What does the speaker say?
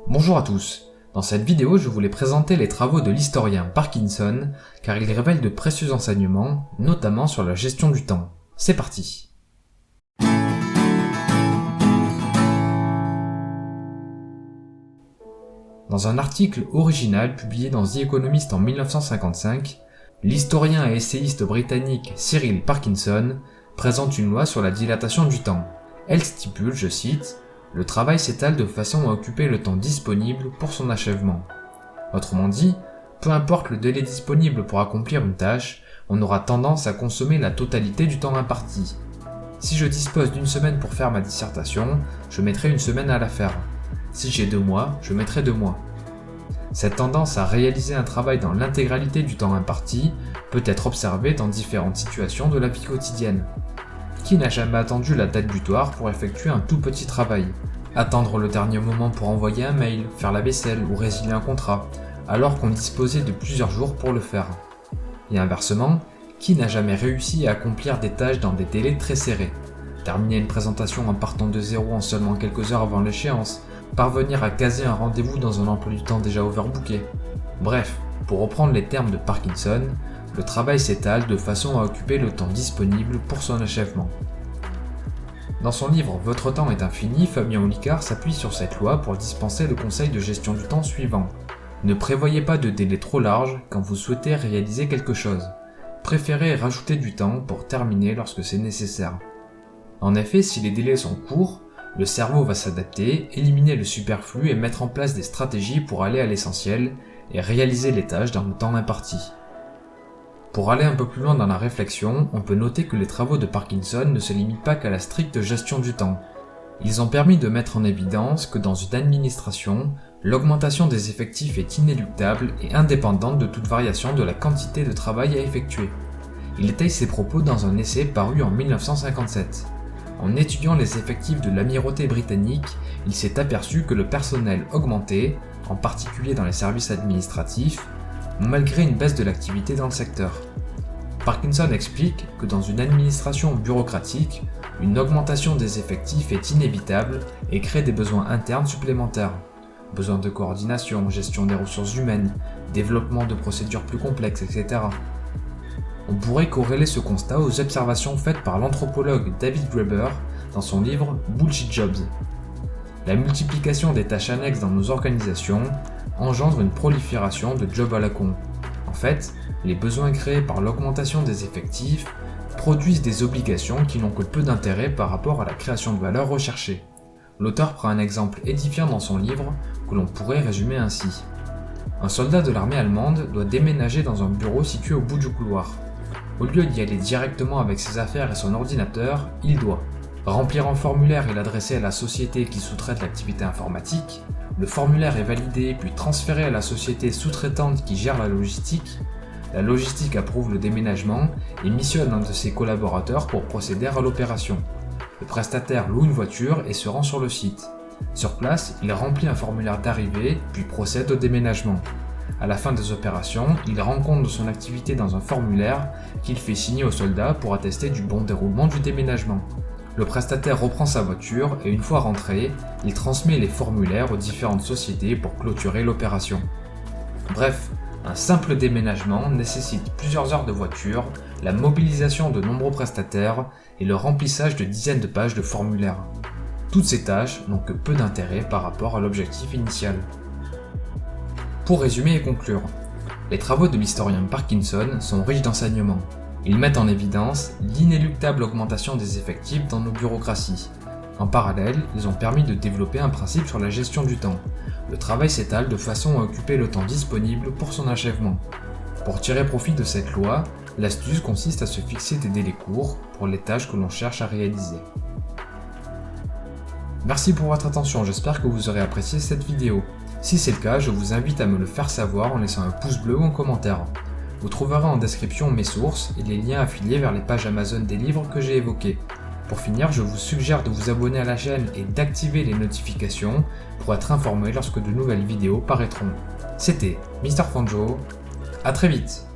Bonjour à tous. Dans cette vidéo, je voulais présenter les travaux de l'historien Parkinson, car ils révèlent de précieux enseignements, notamment sur la gestion du temps. C'est parti. Dans un article original publié dans The Economist en 1955, l'historien et essayiste britannique Cyril Parkinson présente une loi sur la dilatation du temps. Elle stipule, je cite, « Le travail s'étale de façon à occuper le temps disponible pour son achèvement ». Autrement dit, peu importe le délai disponible pour accomplir une tâche, on aura tendance à consommer la totalité du temps imparti. Si je dispose d'une semaine pour faire ma dissertation, je mettrai une semaine à la faire. Si j'ai 2 mois, je mettrai 2 mois. Cette tendance à réaliser un travail dans l'intégralité du temps imparti peut être observée dans différentes situations de la vie quotidienne. Qui n'a jamais attendu la date butoir pour effectuer un tout petit travail? Attendre le dernier moment pour envoyer un mail, faire la vaisselle ou résilier un contrat, alors qu'on disposait de plusieurs jours pour le faire. Et inversement, qui n'a jamais réussi à accomplir des tâches dans des délais très serrés? Terminer une présentation en partant de zéro en seulement quelques heures avant l'échéance, parvenir à caser un rendez-vous dans un emploi du temps déjà overbooké. Bref, pour reprendre les termes de Parkinson, le travail s'étale de façon à occuper le temps disponible pour son achèvement. Dans son livre « Votre temps est infini », Fabien Olicard s'appuie sur cette loi pour dispenser le conseil de gestion du temps suivant. Ne prévoyez pas de délai trop large quand vous souhaitez réaliser quelque chose. Préférez rajouter du temps pour terminer lorsque c'est nécessaire. En effet, si les délais sont courts, le cerveau va s'adapter, éliminer le superflu et mettre en place des stratégies pour aller à l'essentiel et réaliser les tâches dans le temps imparti. Pour aller un peu plus loin dans la réflexion, on peut noter que les travaux de Parkinson ne se limitent pas qu'à la stricte gestion du temps. Ils ont permis de mettre en évidence que dans une administration, l'augmentation des effectifs est inéluctable et indépendante de toute variation de la quantité de travail à effectuer. Il étaye ses propos dans un essai paru en 1957. En étudiant les effectifs de l'amirauté britannique, il s'est aperçu que le personnel augmentait, en particulier dans les services administratifs, malgré une baisse de l'activité dans le secteur. Parkinson explique que dans une administration bureaucratique, une augmentation des effectifs est inévitable et crée des besoins internes supplémentaires. Besoins de coordination, gestion des ressources humaines, développement de procédures plus complexes, etc. On pourrait corréler ce constat aux observations faites par l'anthropologue David Graeber dans son livre Bullshit Jobs. La multiplication des tâches annexes dans nos organisations engendre une prolifération de jobs à la con. En fait, les besoins créés par l'augmentation des effectifs produisent des obligations qui n'ont que peu d'intérêt par rapport à la création de valeur recherchée. L'auteur prend un exemple édifiant dans son livre que l'on pourrait résumer ainsi. Un soldat de l'armée allemande doit déménager dans un bureau situé au bout du couloir. Au lieu d'y aller directement avec ses affaires et son ordinateur, il doit remplir un formulaire et l'adresser à la société qui sous-traite l'activité informatique. Le formulaire est validé puis transféré à la société sous-traitante qui gère la logistique approuve le déménagement et missionne un de ses collaborateurs pour procéder à l'opération. Le prestataire loue une voiture et se rend sur le site. Sur place, il remplit un formulaire d'arrivée puis procède au déménagement. À la fin des opérations, il rend compte de son activité dans un formulaire qu'il fait signer au soldat pour attester du bon déroulement du déménagement. Le prestataire reprend sa voiture et une fois rentré, il transmet les formulaires aux différentes sociétés pour clôturer l'opération. Bref, un simple déménagement nécessite plusieurs heures de voiture, la mobilisation de nombreux prestataires et le remplissage de dizaines de pages de formulaires. Toutes ces tâches n'ont que peu d'intérêt par rapport à l'objectif initial. Pour résumer et conclure, les travaux de l'historien Parkinson sont riches d'enseignements. Ils mettent en évidence l'inéluctable augmentation des effectifs dans nos bureaucraties. En parallèle, ils ont permis de développer un principe sur la gestion du temps. Le travail s'étale de façon à occuper le temps disponible pour son achèvement. Pour tirer profit de cette loi, l'astuce consiste à se fixer des délais courts pour les tâches que l'on cherche à réaliser. Merci pour votre attention, j'espère que vous aurez apprécié cette vidéo. Si c'est le cas, je vous invite à me le faire savoir en laissant un pouce bleu ou un commentaire. Vous trouverez en description mes sources et les liens affiliés vers les pages Amazon des livres que j'ai évoqués. Pour finir, je vous suggère de vous abonner à la chaîne et d'activer les notifications pour être informé lorsque de nouvelles vidéos paraîtront. C'était Mr. Fanjo, à très vite.